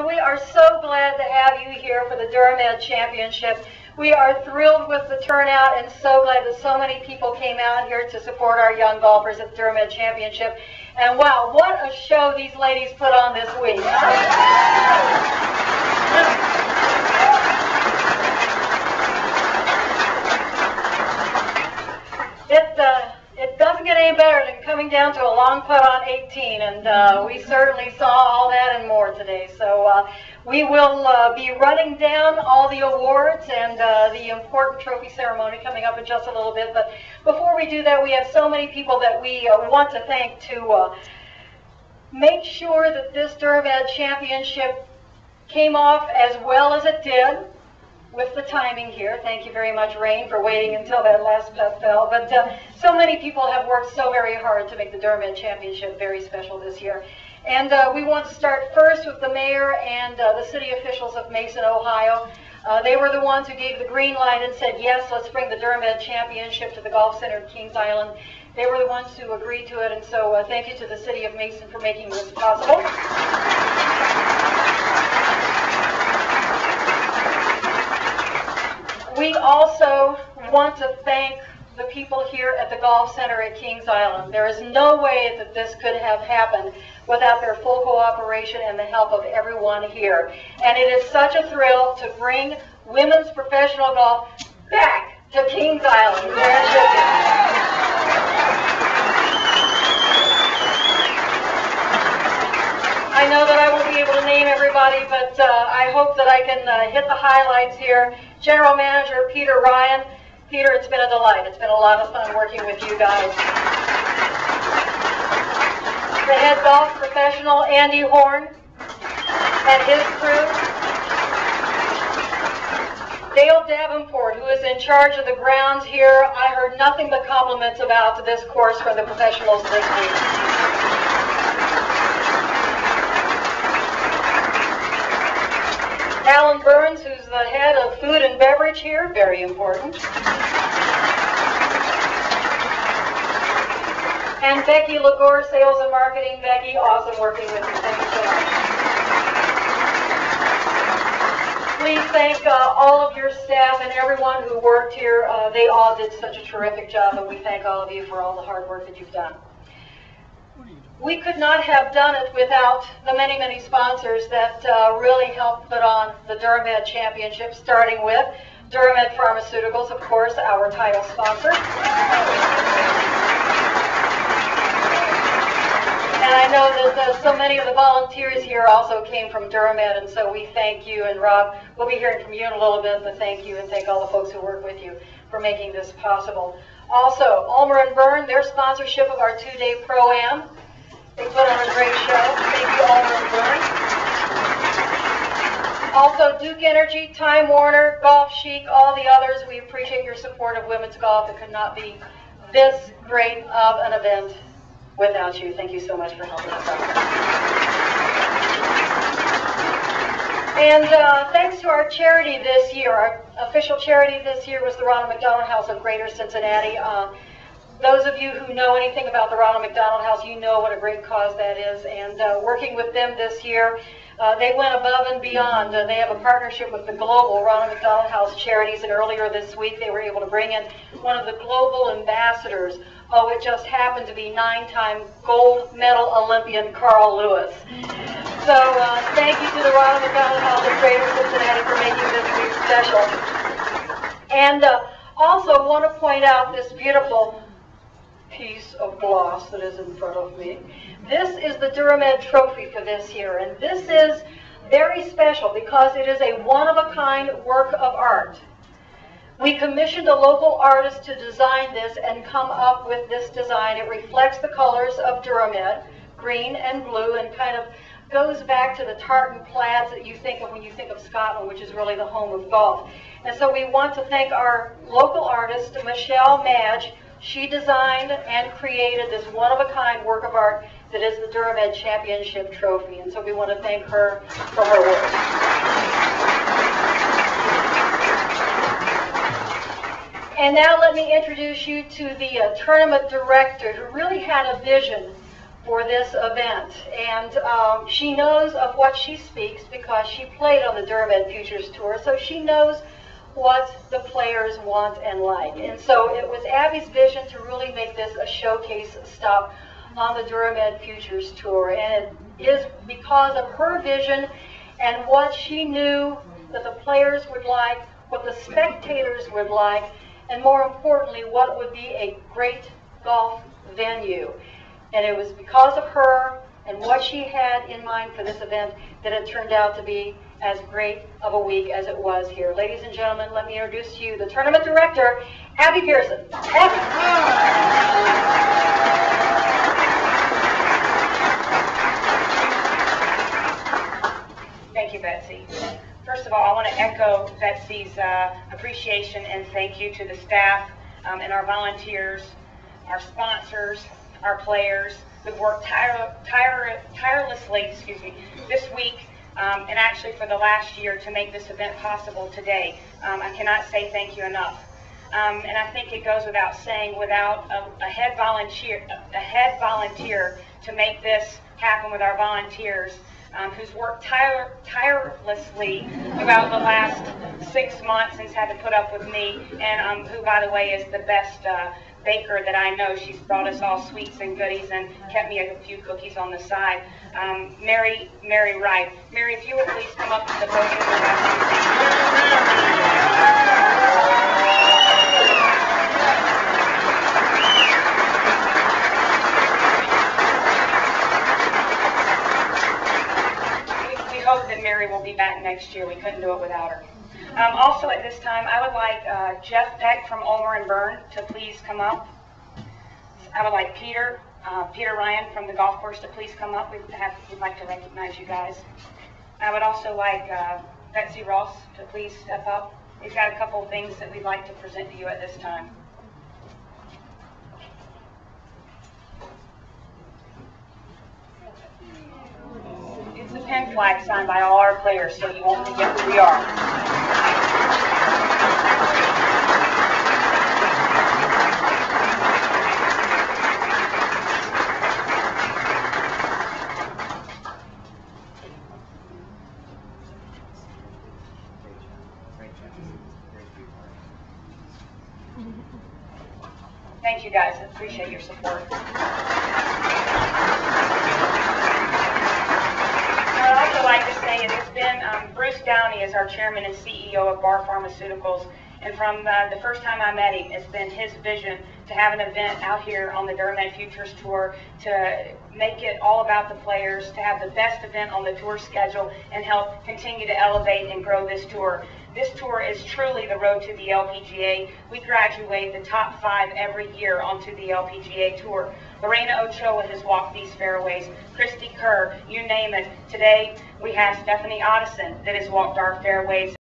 We are so glad to have you here for the Duramed Championship. We are thrilled with the turnout and so glad that so many people came out here to support our young golfers at the Duramed Championship. And wow, what a show these ladies put on this week. It doesn't get any better than coming down to a long putt on 18, and we certainly saw all that and more today. So we will be running down all the awards and the important trophy ceremony coming up in just a little bit. But before we do that, we have so many people that we want to thank to make sure that this Duramed Championship came off as well as it did. With the timing here. Thank you very much, Rain, for waiting until that last putt fell. But so many people have worked so very hard to make the Duramed Championship very special this year. And we want to start first with the mayor and the city officials of Mason, Ohio. They were the ones who gave the green light and said, yes, let's bring the Duramed Championship to the Golf Center at Kings Island. They were the ones who agreed to it, and so thank you to the city of Mason for making this possible. We also want to thank the people here at the Golf Center at Kings Island. There is no way that this could have happened without their full cooperation and the help of everyone here. And it is such a thrill to bring women's professional golf back to Kings Island. I know that I won't be able to name everybody, but I hope that I can hit the highlights here. General Manager Peter Ryan. Peter, it's been a delight. It's been a lot of fun working with you guys. The head golf professional, Andy Horn, and his crew. Dale Davenport, who is in charge of the grounds here. I heard nothing but compliments about this course from the professionals this week. Alan Burns, who's the head of food and beverage here, very important. And Becky Lagore, sales and marketing. Becky, awesome working with you. Thank you so much. Please thank all of your staff and everyone who worked here. They all did such a terrific job, and we thank all of you for all the hard work that you've done. We could not have done it without the many, many sponsors that really helped put on the Duramed Championship, starting with Duramed Pharmaceuticals, of course, our title sponsor. And I know that so many of the volunteers here also came from Duramed, and so we thank you. And Rob, we'll be hearing from you in a little bit, but thank you and thank all the folks who work with you for making this possible. Also, Ulmer and Byrne, their sponsorship of our two-day Pro-Am. They put on a great show. Thank you, Ulmer and Byrne. Also, Duke Energy, Time Warner, Golf Chic, all the others, we appreciate your support of women's golf. It could not be this great of an event without you. Thank you so much for helping us out. And thanks to our charity this year, our official charity this year was the Ronald McDonald House of Greater Cincinnati. Those of you who know anything about the Ronald McDonald House, you know what a great cause that is. And working with them this year, they went above and beyond. They have a partnership with the global Ronald McDonald House charities, and earlier this week they were able to bring in one of the global ambassadors. Oh, it just happened to be 9-time gold medal Olympian Carl Lewis. So thank you to the Ronald McDonald House of Greater Cincinnati for making this week special. And also want to point out this beautiful piece of gloss that is in front of me. This is the Duramed Trophy for this year, and this is very special because it is a one-of-a-kind work of art. We commissioned a local artist to design this and come up with this design. It reflects the colors of Duramed, green and blue, and kind of goes back to the tartan plaids that you think of when you think of Scotland, which is really the home of golf. And so we want to thank our local artist, Michelle Madge. She designed and created this one-of-a-kind work of art that is the Duramed Championship Trophy. And so we want to thank her for her work. And now let me introduce you to the tournament director who really had a vision for this event. And she knows of what she speaks because she played on the Duramed Futures Tour, so she knows what the players want and like. And so it was Abby's vision to really make this a showcase stop on the Duramed Futures Tour. And it is because of her vision and what she knew that the players would like, what the spectators would like, and more importantly, what would be a great golf venue. And it was because of her and what she had in mind for this event that it turned out to be as great of a week as it was here. Ladies and gentlemen, let me introduce to you the tournament director, Abby Pearson. Abby. Thank you, Betsy. First of all, I want to echo Betsy's appreciation and thank you to the staff and our volunteers, our sponsors, our players who've worked tirelessly this week and actually for the last year to make this event possible today. I cannot say thank you enough. And I think it goes without saying, without a head volunteer to make this happen with our volunteers, who's worked tirelessly throughout the last 6 months and has had to put up with me, and who, by the way, is the best baker that I know. She's brought us all sweets and goodies and kept me a few cookies on the side. Mary Wright. Mary, if you would please come up to the podium. We hope that Mary will be back next year. We couldn't do it without her. Also at this time, I would like Jeff Peck from Ulmer and Byrne to please come up. I would like Peter Ryan from the golf course to please come up. We'd like to recognize you guys. I would also like Betsy Ross to please step up. We've got a couple of things that we'd like to present to you at this time. It's a pin flag signed by all our players, so you won't forget who we are. Thank you guys. I appreciate your support. I'd also like to say it has been Bruce Downey is our chairman and CEO of Bar Pharmaceuticals, and from the first time I met him, it's been his vision to have an event out here on the Duramed Futures Tour, to make it all about the players, to have the best event on the tour schedule, and help continue to elevate and grow this tour. This tour is truly the road to the LPGA. We graduate the top 5 every year onto the LPGA Tour. Lorena Ochoa has walked these fairways, Christy Kerr, you name it. Today we have Stephanie Otteson that has walked our fairways.